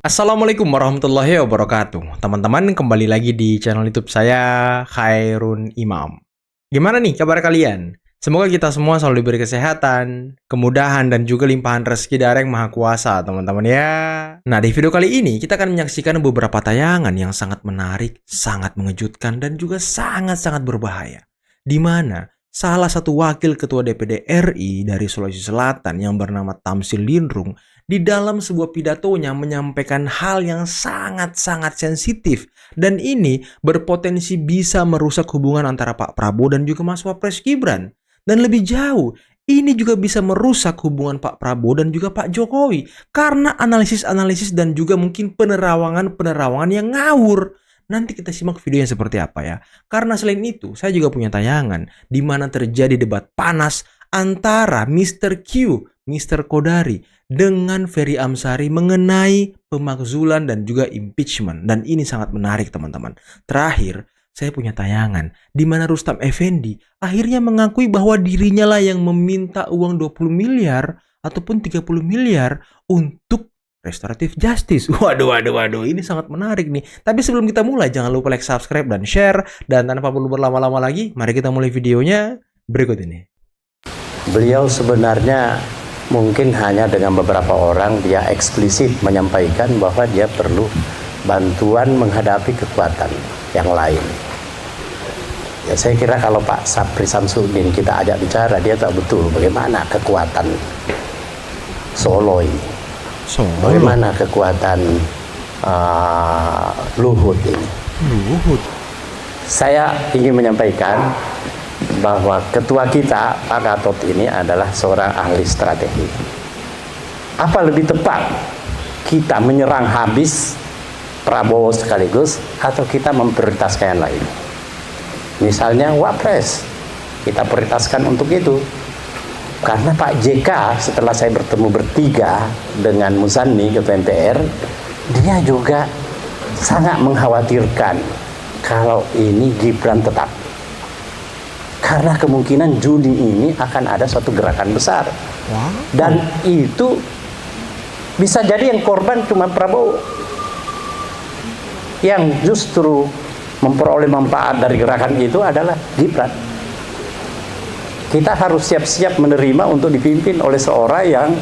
Assalamualaikum warahmatullahi wabarakatuh. Teman-teman, kembali lagi di channel YouTube saya, Khairun Imam. Gimana nih kabar kalian? Semoga kita semua selalu diberi kesehatan, kemudahan, dan juga limpahan rezeki dari Yang Maha Kuasa, teman-teman ya. Nah, di video kali ini kita akan menyaksikan beberapa tayangan yang sangat menarik, sangat mengejutkan, dan juga sangat-sangat berbahaya. Di mana salah satu wakil ketua DPD RI dari Sulawesi Selatan yang bernama Tamsil Lindrung di dalam sebuah pidatonya menyampaikan hal yang sangat-sangat sensitif dan ini berpotensi bisa merusak hubungan antara Pak Prabowo dan juga Mas Wapres Gibran. Dan lebih jauh, ini juga bisa merusak hubungan Pak Prabowo dan juga Pak Jokowi karena analisis-analisis dan juga mungkin penerawangan-penerawangan yang ngawur. Nanti kita simak videonya seperti apa ya. Karena selain itu, saya juga punya tayangan di mana terjadi debat panas antara Mr. Q, Mr. Kodari dengan Ferry Amsari mengenai pemakzulan dan juga impeachment. Dan ini sangat menarik teman-teman. Terakhir, saya punya tayangan di mana Rustam Effendi akhirnya mengakui bahwa dirinya lah yang meminta uang 20 miliar ataupun 30 miliar untuk restoratif justice. Waduh, ini sangat menarik nih. Tapi sebelum kita mulai, jangan lupa like, subscribe, dan share. Dan tanpa perlu berlama-lama lagi, mari kita mulai videonya berikut ini. Beliau sebenarnya mungkin hanya dengan beberapa orang dia eksplisit menyampaikan bahwa dia perlu bantuan menghadapi kekuatan yang lain. Ya, saya kira kalau Pak Sapri Samsudin kita ajak bicara, dia tahu betul bagaimana kekuatan Solo ini. Bagaimana kekuatan Luhut ini. Saya ingin menyampaikan bahwa ketua kita, Pak Gatot ini adalah seorang ahli strategi. Apa lebih tepat, kita menyerang habis Prabowo sekaligus atau kita memprioritaskan yang lain? Misalnya Wapres, kita prioritaskan untuk itu. Karena Pak JK setelah saya bertemu bertiga dengan Muzani ketua MPR, dia juga sangat mengkhawatirkan kalau ini Gibran tetap. Karena kemungkinan Juni ini akan ada suatu gerakan besar. Dan itu bisa jadi yang korban cuma Prabowo. Yang justru memperoleh manfaat dari gerakan itu adalah Gibran. Kita harus siap-siap menerima untuk dipimpin oleh seorang yang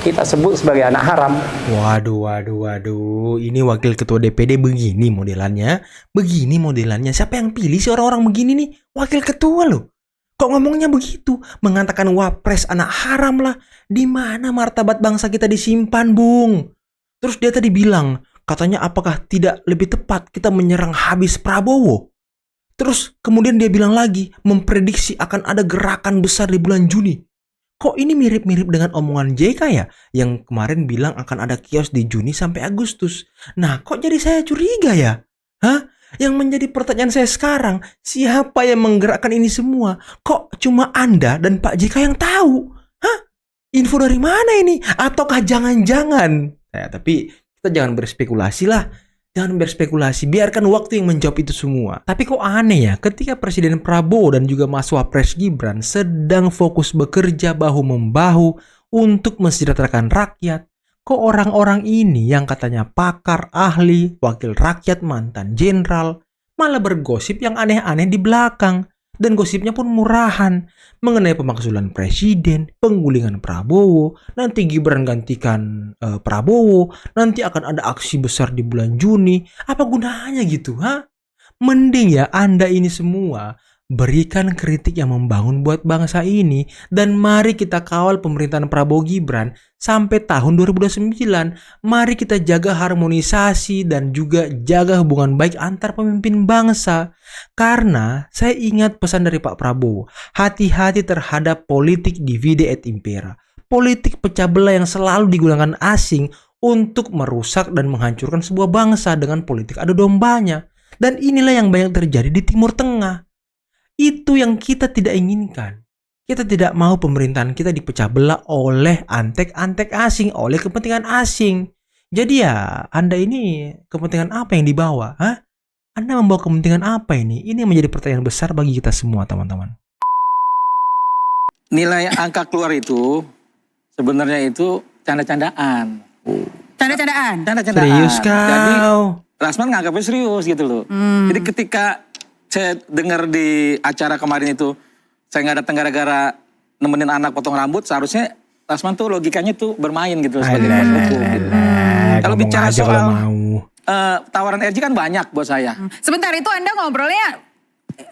kita sebut sebagai anak haram. Waduh. Ini wakil ketua DPD begini modelannya. Siapa yang pilih sih orang-orang begini nih? Wakil ketua loh. Kok ngomongnya begitu? Mengatakan Wapres anak haram lah. Di mana martabat bangsa kita disimpan, Bung? Terus dia tadi bilang, katanya apakah tidak lebih tepat kita menyerang habis Prabowo? Terus kemudian dia bilang lagi, memprediksi akan ada gerakan besar di bulan Juni. Kok ini mirip-mirip dengan omongan JK ya? Yang kemarin bilang akan ada kios di Juni sampai Agustus. Nah, kok jadi saya curiga ya? Hah? Yang menjadi pertanyaan saya sekarang, siapa yang menggerakkan ini semua? Kok cuma Anda dan Pak JK yang tahu? Hah? Info dari mana ini? Ataukah jangan-jangan? Ya, tapi kita jangan berspekulasi lah. Jangan berspekulasi, biarkan waktu yang menjawab itu semua. Tapi kok aneh ya, ketika Presiden Prabowo dan juga Mas Wapres Gibran sedang fokus bekerja bahu-membahu untuk mensejahterakan rakyat, kok orang-orang ini yang katanya pakar, ahli, wakil rakyat, mantan jenderal, malah bergosip yang aneh-aneh di belakang. Dan gosipnya pun murahan mengenai pemakzulan presiden, penggulingan Prabowo, nanti Gibran gantikan Prabowo, nanti akan ada aksi besar di bulan Juni. Apa gunanya gitu, ha? Mending ya Anda ini semua berikan kritik yang membangun buat bangsa ini dan mari kita kawal pemerintahan Prabowo Gibran sampai tahun 2029. Mari kita jaga harmonisasi dan juga jaga hubungan baik antar pemimpin bangsa. Karena saya ingat pesan dari Pak Prabowo, hati-hati terhadap politik divide et impera. Politik pecah belah yang selalu digunakan asing untuk merusak dan menghancurkan sebuah bangsa dengan politik adu dombanya. Dan inilah yang banyak terjadi di Timur Tengah. Itu yang kita tidak inginkan. Kita tidak mau pemerintahan kita dipecah belah oleh antek-antek asing, oleh kepentingan asing. Jadi ya, Anda ini kepentingan apa yang dibawa? Hah? Anda membawa kepentingan apa ini? Ini menjadi pertanyaan besar bagi kita semua, teman-teman. Nilai angka keluar itu sebenarnya itu canda-candaan. Canda-candaan. Canda-candaan. Serius Jadi kau? Rasman nganggapnya serius gitu loh. Jadi ketika saya dengar di acara kemarin itu, saya nggak datang gara-gara nemenin anak potong rambut, seharusnya Rasman tuh logikanya tuh bermain gitu loh sebagai kuasa hukum. Gitu. Kalau Ngomong bicara aja soal kalau mau. tawaran RJ kan banyak buat saya. Sebentar itu Anda ngobrolnya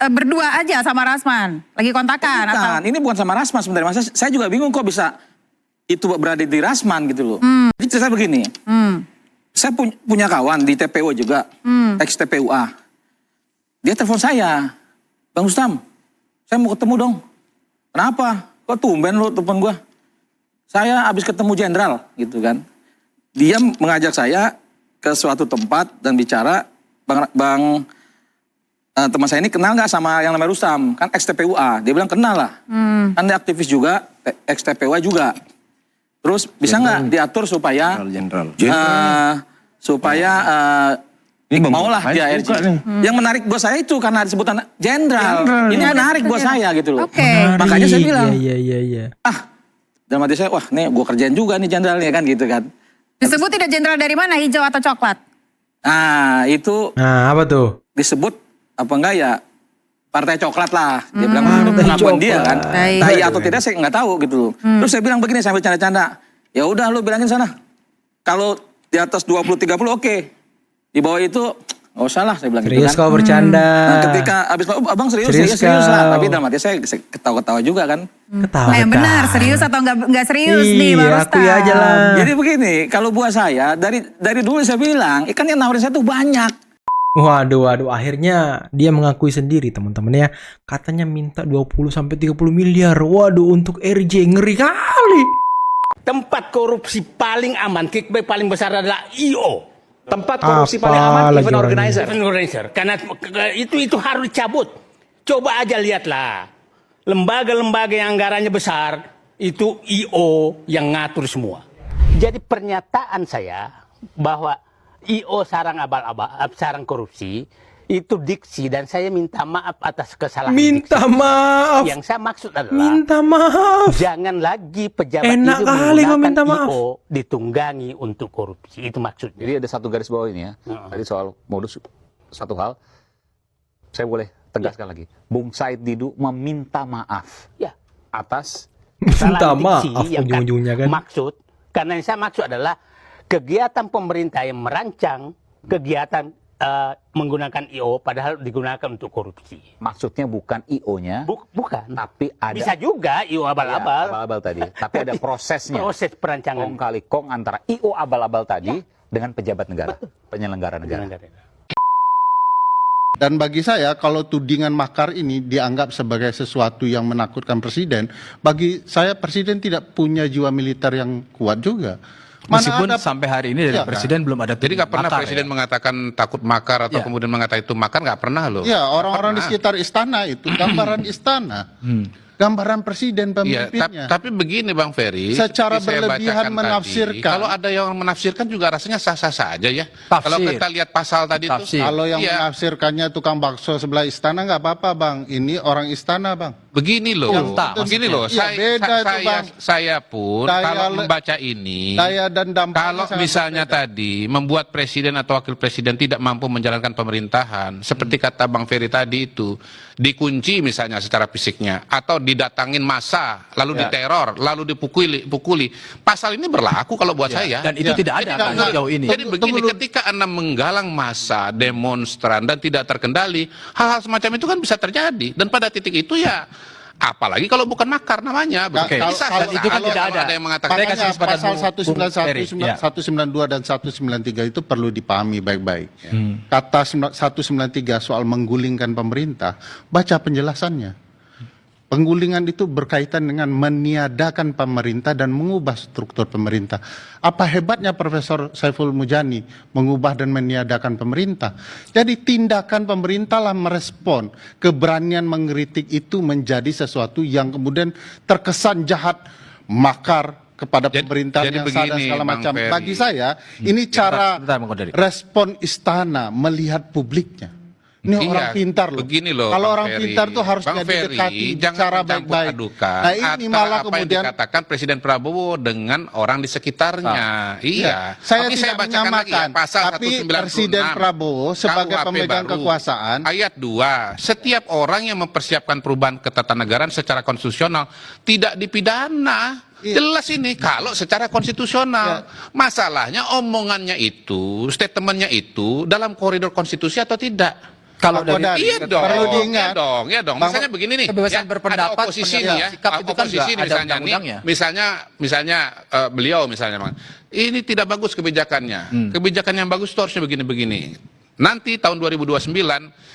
berdua aja sama Rasman, lagi kontakan atau? Bukan, ini bukan sama Rasman sebenarnya. Masa saya juga bingung kok bisa itu berada di Rasman gitu loh. Jadi cerita begini, saya punya kawan di TPU juga, ex TPUA. Dia telepon saya, Bang Rustam, saya mau ketemu dong. Kenapa? Kok tumben lo telepon gua? Saya habis ketemu jenderal gitu kan. Dia mengajak saya ke suatu tempat dan bicara, teman saya ini kenal nggak sama yang namanya Rustam? Kan ex TPUA. Dia bilang kenal lah. Kan dia aktivis juga, ex TPUA juga. Terus bisa nggak diatur supaya supaya maulah dia RJ. Yang menarik buat saya itu karena disebutan jenderal. Ini menarik buat saya gitu loh. Oke. Makanya saya bilang, Iya. dalam hati saya, wah nih gue kerjain juga nih jenderalnya kan gitu kan. Disebut tidak jenderal dari mana, hijau atau coklat? Nah itu Nah, apa tuh? disebut apa enggak ya partai coklat lah. Dia bilang itu pengakuan dia kan. Baik. Tai atau tidak saya nggak tahu gitu loh. Terus saya bilang begini sambil canda-canda. Ya udah lu bilangin sana. Kalau di atas 20-30 oke. Di bawah itu nggak usah lah saya bilang gitu Serius kan. kau bercanda. Nah, ketika abis abang serius Serius lah. kau. Tapi dalam hati saya ketawa-ketawa juga kan. Ketawa. Nah, yang benar, serius atau nggak serius nih Bang Iya, Rustam? akui aja lah. Jadi begini, kalau buat saya dari dulu saya bilang, ikan yang nawarin saya tuh banyak. Waduh, akhirnya dia mengakui sendiri teman-teman ya. Katanya minta 20-30 miliar. Waduh, untuk RJ ngeri kali. Tempat korupsi paling aman, kickback paling besar adalah IO. Tempat korupsi Apa paling aman lagi event orangnya? organizer. Event organizer. Karena itu harus dicabut. Coba aja lihatlah. Lembaga-lembaga yang anggarannya besar, itu IO yang ngatur semua. Jadi pernyataan saya bahwa IO sarang abal-abal, sarang korupsi, itu diksi dan saya minta maaf atas kesalahan Minta diksi. maaf. Yang saya maksud adalah Minta maaf. jangan lagi pejabat Enak itu kali kau minta menggunakan maaf. IO ditunggangi untuk korupsi. Itu maksudnya. Jadi ada satu garis bawah ini ya. Tadi soal modus satu hal. Saya boleh tegaskan lagi. Bung Said Didu meminta maaf Ya. atas Minta Kesalahan maaf diksi yang ujung-ujungnya kan. maksud, karena yang saya maksud adalah kegiatan pemerintah yang merancang kegiatan menggunakan IO padahal digunakan untuk korupsi. maksudnya bukan IO-nya, Bukan. tapi ada Bisa juga IO Ya, abal-abal. abal-abal tadi. Tapi ada prosesnya. Proses perancangan. Kong kali kong antara IO abal-abal tadi dengan pejabat negara, penyelenggara negara. Dan bagi saya kalau tudingan makar ini dianggap sebagai sesuatu yang menakutkan presiden, bagi saya presiden tidak punya jiwa militer yang kuat juga. Meskipun sampai hari ini dari Iya, presiden belum ada. Jadi nggak pernah makar, presiden ya? mengatakan takut makar atau Ya. kemudian mengatakan itu makar, nggak pernah loh. Ya, orang-orang di Pernah. sekitar istana itu gambaran istana. Gambaran presiden Iya, pemimpinnya. tapi begini Bang Ferry, Secara seperti saya berlebihan bacakan menafsirkan. Tadi, kalau ada yang menafsirkan juga rasanya sah-sah saja ya. Tafsir. Kalau kita lihat pasal tadi Tafsir. Kalau yang Iya. menafsirkannya tukang bakso sebelah istana nggak apa-apa bang. Ini orang istana bang. begini loh, begini loh. Iya, beda itu, Bang. Saya pun Saya kalau le- membaca ini, Daya dan dampaknya kalau sangat misalnya berbeda. tadi membuat presiden atau wakil presiden tidak mampu menjalankan pemerintahan, seperti kata Bang Ferry tadi itu, dikunci misalnya secara fisiknya, atau didatangin massa, lalu diteror, lalu dipukuli, pasal ini berlaku kalau buat saya. Dan itu Ya. tidak ada Jadi kan begini, sejauh ini. Jadi begini, ketika Anda menggalang massa, demonstran, dan tidak terkendali, hal-hal semacam itu kan bisa terjadi. Dan pada titik itu ya, apalagi kalau bukan makar namanya. Oke. Bisa Kalau- saja itu kan kalau tidak ada. yang mengatakan. Saya kasih Makanya kesempatan pasal Bung 191, Ferry, ya. 192 dan 193 itu perlu dipahami baik-baik. Kata 193 soal menggulingkan pemerintah, baca penjelasannya. Penggulingan itu berkaitan dengan meniadakan pemerintah dan mengubah struktur pemerintah. Apa hebatnya Profesor Saiful Mujani mengubah dan meniadakan pemerintah? Jadi tindakan pemerintah lah merespon. Keberanian mengkritik itu menjadi sesuatu yang kemudian terkesan jahat, makar kepada Jadi- pemerintahan jadi yang salah dan begini, segala Bang macam. Ferry. Bagi saya, ini cara Bentar, Bang Kodari. respon istana melihat publiknya. Ini Iya, orang pintar loh. begini loh, Kalau Bang orang Ferry. pintar tuh harus Bang jadi Ferry, dekati jangan bicara mencampur baik-baik. adukan Nah ini antara malah apa kemudian yang dikatakan Presiden Prabowo dengan orang di sekitarnya. Iya. Saya Oke, tidak bacakan lagi ya, menyamakan, pasal tapi 196 Presiden Prabowo sebagai KUHP pemegang baru, kekuasaan. Ayat 2, setiap orang yang mempersiapkan perubahan ketatanegaraan secara konstitusional tidak dipidana. Iya. Jelas ini kalau secara konstitusional. Masalahnya omongannya itu, statementnya itu dalam koridor konstitusi atau tidak? Kalau Pak dari Kodari, Iya dong, perlu diingat. ya dong. Bang- Misalnya begini nih, kebebasan berpendapat, ada oposisi nih penyampaian ya, sikap itu kan oposisi nggak ada misalnya nih, undang-undangnya. misalnya beliau misalnya, Bang, ini tidak bagus kebijakannya. Kebijakan yang bagus itu harusnya begini-begini. Nanti tahun 2029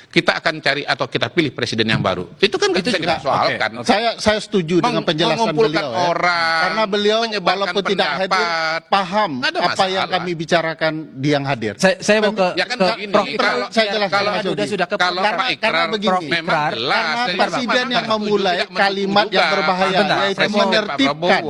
kita akan cari atau kita pilih presiden yang baru. Itu kan nggak Itu bisa juga- kita soalkan. Saya setuju dengan penjelasan Mengumpulkan beliau ya. orang, Karena beliau menyebarkan walaupun tidak hadir pendapat, paham nggak ada apa yang masalah. kami bicarakan di yang hadir. Saya mau ke Ya kan ke begini, Prof. kalau- saya jelaskan, kalau Mas Yodi. sudah ke kalau Karena- Pak karena Ikrar begini, memang Ikrar, jelas karena dari presiden yang Pak memulai tidak mendukung kalimat yang juga. berbahaya, Bentar, yaitu saya mau- menertibkan,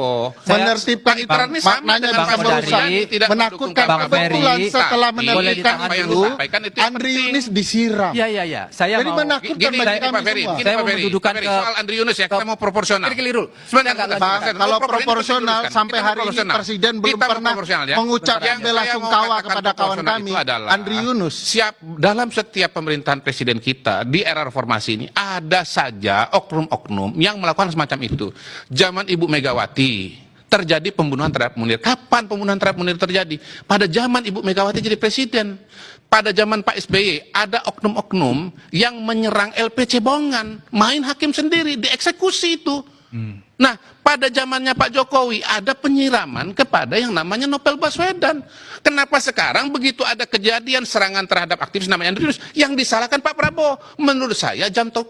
Saya- menertibkan Pak Ikrar ini sama maknanya dengan bisa Bang merusak, Kodari, tidak menakutkan. Bang Ferry, Kebetulan setelah tapi boleh menertibkan ditahan apa yang itu, disampaikan itu yang Andri penting. Yunis disiram. Iya. Saya Jadi mau menakutkan Gini, bagi Pak kami Ferry, semua. gini, Saya Pak mau Ferry, mendudukan Pak Ferry, ke- soal Andri Yunus ya, kita mau proporsional. Ini keliru. Sebentar, Saya nggak- Bang, kalau Proporsional proporsional kita sampai mau hari ini proporsional. presiden belum Kita mau pernah proporsional ya. mengucapkan Yang bela saya mau sungkawa katakan kepada kawan proporsional kami, itu adalah Andri Yunus. Siap dalam setiap pemerintahan presiden kita di era reformasi ini ada saja oknum-oknum yang melakukan semacam itu. Zaman Ibu Megawati terjadi pembunuhan terhadap Munir. Kapan pembunuhan terhadap Munir terjadi? Pada zaman Ibu Megawati jadi presiden. Pada zaman Pak SBY ada oknum-oknum yang menyerang LPC Bongan, main hakim sendiri, dieksekusi itu. Nah, pada zamannya Pak Jokowi ada penyiraman kepada yang namanya Novel Baswedan. Kenapa sekarang begitu ada kejadian serangan terhadap aktivis namanya Andri Yunus yang disalahkan Pak Prabowo? Menurut saya jam to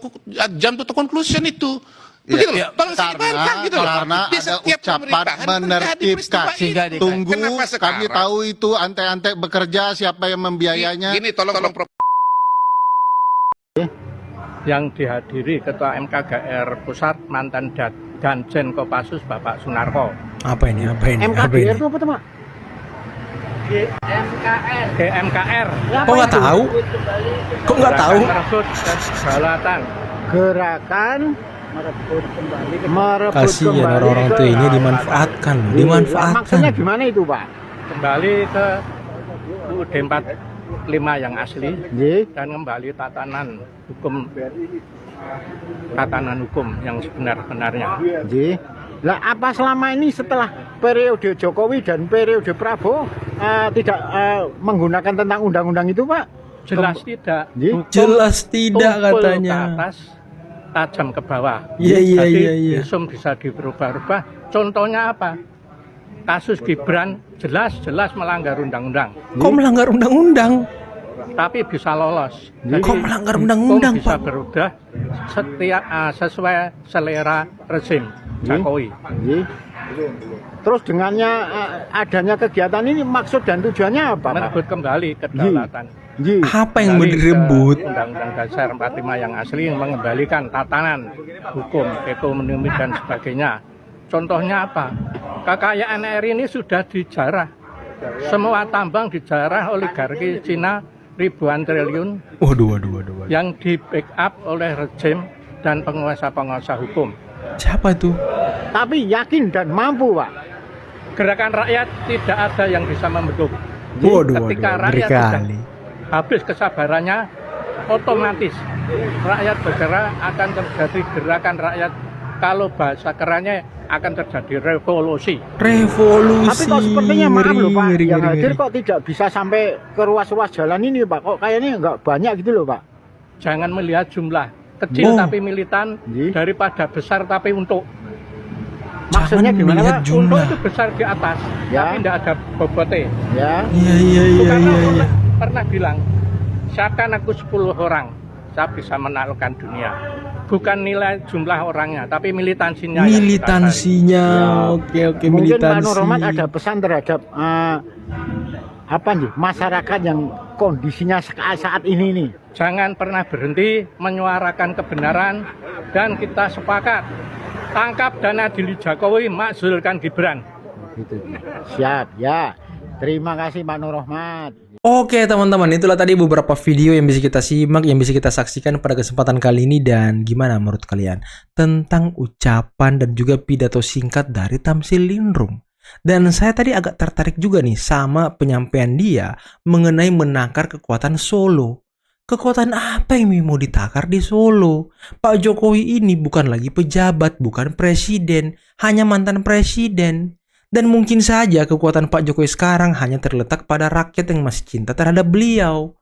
conclusion itu. Begitu loh. Tolong seimbangkan gitu loh. Karena Di ada setiap ucapan pemerintahan terjadi menertibkan. peristiwa Sehingga ini. Tunggu, Kenapa kami sekarang? tahu itu antek-antek bekerja, siapa yang membiayanya. Gini, tolong yang dihadiri Ketua MKGR Pusat mantan Danjen Kopassus Bapak Sunarko. Apa ini? MKGR itu apa teman? GMKR. Kok nggak tahu? Kok nggak tahu? Merebut kedaulatan. Gerakan merebut Kasihan kembali orang-orang tuh ini dimanfaatkan, Maksudnya dimanfaatkan. gimana itu Pak? Kembali ke UUD 45 yang asli dan kembali tatanan hukum yang sebenar-benarnya. Lah apa selama ini setelah periode Jokowi dan periode Prabowo tidak menggunakan tentang undang-undang itu Pak? Jelas tidak. Hukum Jelas tidak tumpul katanya. ke atas, tajam ke bawah. Iya. Jadi visum bisa diubah-ubah. Contohnya apa? Kasus Gibran jelas melanggar undang-undang, Kok melanggar undang-undang? tapi bisa lolos. Jadi, Kok melanggar hukum undang-undang, bisa Pak? berubah sesuai selera rezim Jokowi. Terus dengannya adanya kegiatan ini maksud dan tujuannya apa? Merebut kembali kedaulatan. Apa yang mau Kembali ke direbut? Undang-Undang Dasar 45 yang asli yang mengembalikan tatanan hukum, ekonomi dan sebagainya. Contohnya apa? Kekayaan RI ini sudah dijarah. Semua tambang dijarah oligarki Cina ribuan triliun Waduh. yang di backup oleh rejim dan penguasa-penguasa hukum. Siapa itu? Tapi yakin dan mampu, Pak. Gerakan rakyat tidak ada yang bisa membendung. Waduh, Ketika ngeri rakyat sudah kali. habis kesabarannya, otomatis rakyat bergerak, akan terjadi gerakan rakyat. Kalau bahasa kerannya akan terjadi revolusi. Revolusi. Tapi kok sepertinya maaf loh Pak, Ngeri, yang ngeri, hadir ngeri. kok tidak bisa sampai ke ruas-ruas jalan ini Pak. Kok kayaknya nggak banyak gitu loh Pak. Jangan melihat jumlah kecil Oh. tapi militan daripada besar tapi untuk. Jangan Maksudnya gimana melihat Pak? Untuk jumlah. itu besar di atas, tapi tidak ada bobotnya. Iya. Soekarno pernah bilang, siapkan aku 10 orang, saya bisa menaklukkan dunia. Bukan nilai jumlah orangnya, tapi militansinya. Militansinya. Oke, Mungkin Pak militansi. Nur Rahmat ada pesan terhadap masyarakat yang kondisinya saat ini nih. Jangan pernah berhenti menyuarakan kebenaran dan kita sepakat tangkap dan adili Jokowi, makzulkan Gibran. Siap ya. Terima kasih Pak Nur Rahmat. Oke teman-teman, itulah tadi beberapa video yang bisa kita simak, yang bisa kita saksikan pada kesempatan kali ini. Dan gimana menurut kalian tentang ucapan dan juga pidato singkat dari Tamsil Lindrung? Dan saya tadi agak tertarik juga nih sama penyampaian dia mengenai menakar kekuatan Solo. Kekuatan apa yang mau ditakar di Solo? Pak Jokowi ini bukan lagi pejabat, bukan presiden, hanya mantan presiden. Dan mungkin saja kekuatan Pak Jokowi sekarang hanya terletak pada rakyat yang masih cinta terhadap beliau.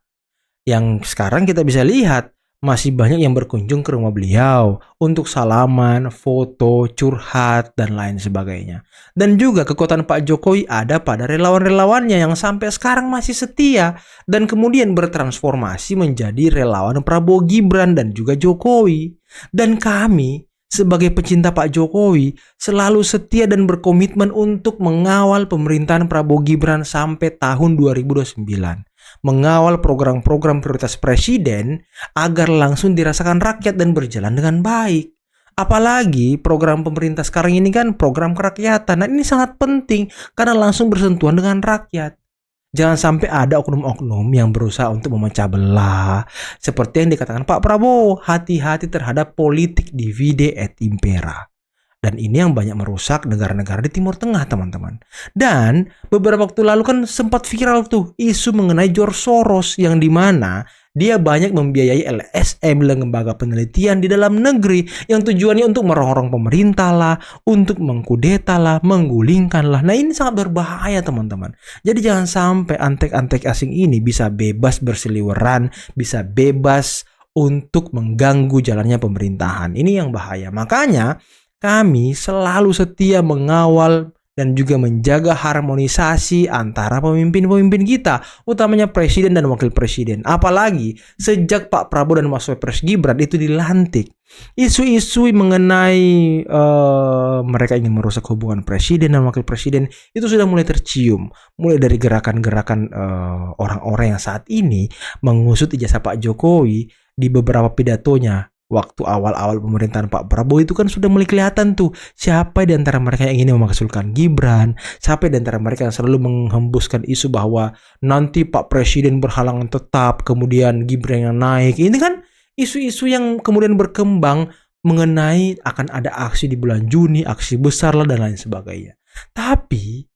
Yang sekarang kita bisa lihat, masih banyak yang berkunjung ke rumah beliau untuk salaman, foto, curhat, dan lain sebagainya. Dan juga kekuatan Pak Jokowi ada pada relawan-relawannya yang sampai sekarang masih setia dan kemudian bertransformasi menjadi relawan Prabowo Gibran dan juga Jokowi. Dan kami sebagai pecinta Pak Jokowi selalu setia dan berkomitmen untuk mengawal pemerintahan Prabowo Gibran sampai tahun 2029. Mengawal program-program prioritas presiden agar langsung dirasakan rakyat dan berjalan dengan baik. Apalagi program pemerintah sekarang ini kan program kerakyatan. Nah, ini sangat penting karena langsung bersentuhan dengan rakyat. Jangan sampai ada oknum-oknum yang berusaha untuk memecah belah. Seperti yang dikatakan Pak Prabowo, hati-hati terhadap politik divide et impera. Dan ini yang banyak merusak negara-negara di Timur Tengah, teman-teman. Dan beberapa waktu lalu kan sempat viral tuh isu mengenai George Soros yang dimana dia banyak membiayai LSM, lembaga penelitian di dalam negeri yang tujuannya untuk merongrong pemerintah lah, untuk mengkudeta lah, menggulingkan lah. Nah, ini sangat berbahaya, teman-teman. Jadi jangan sampai antek-antek asing ini bisa bebas berseliweran, bisa bebas untuk mengganggu jalannya pemerintahan. Ini yang bahaya. Makanya kami selalu setia mengawal dan juga menjaga harmonisasi antara pemimpin-pemimpin kita, utamanya presiden dan wakil presiden. Apalagi sejak Pak Prabowo dan Mas Wapres Gibran itu dilantik, isu-isu mengenai mereka ingin merusak hubungan presiden dan wakil presiden itu sudah mulai tercium. Mulai dari gerakan-gerakan orang-orang yang saat ini mengusut ijazah Pak Jokowi di beberapa pidatonya. Waktu awal-awal pemerintahan Pak Prabowo itu kan sudah mulai kelihatan tuh siapa di antara mereka yang ingin memakzulkan Gibran, siapa di antara mereka yang selalu menghembuskan isu bahwa nanti Pak Presiden berhalangan tetap, kemudian Gibran yang naik. Ini kan isu-isu yang kemudian berkembang mengenai akan ada aksi di bulan Juni, aksi besar lah dan lain sebagainya. Tapi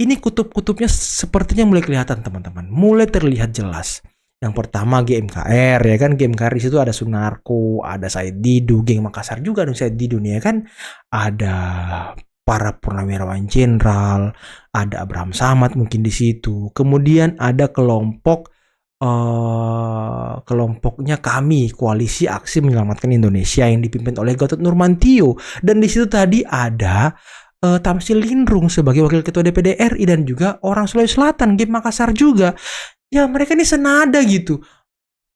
ini kutub-kutubnya sepertinya mulai kelihatan, teman-teman, mulai terlihat jelas. Yang pertama GMKR, ya kan, GMKR di situ ada Sunarko, ada Said Didu, geng Makassar juga ada Said Didu nih, ya kan, ada para purnawirawan jenderal, ada Abraham Samad mungkin di situ. Kemudian ada kelompoknya kami, Koalisi Aksi Menyelamatkan Indonesia yang dipimpin oleh Gatot Nurmantio, dan di situ tadi ada Tamsil Lindrung sebagai wakil ketua DPD RI dan juga orang Sulawesi Selatan, geng Makassar juga. Ya mereka ini senada gitu.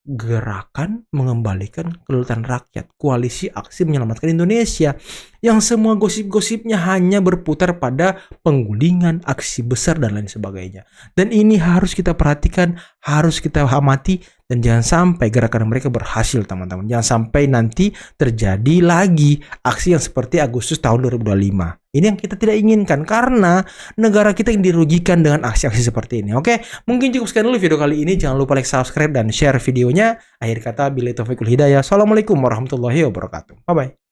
Gerakan mengembalikan kedaulatan rakyat, Koalisi Aksi Menyelamatkan Indonesia, yang semua gosip-gosipnya hanya berputar pada penggulingan, aksi besar dan lain sebagainya. Dan ini harus kita perhatikan, harus kita amati, dan jangan sampai gerakan mereka berhasil, teman-teman. Jangan sampai nanti terjadi lagi aksi yang seperti Agustus tahun 2025. Ini yang kita tidak inginkan karena negara kita yang dirugikan dengan aksi-aksi seperti ini. Oke, mungkin cukup sekian dulu video kali ini. Jangan lupa like, subscribe, dan share videonya. Akhir kata, billahi taufiq wal hidayah. Assalamualaikum warahmatullahi wabarakatuh. Bye-bye.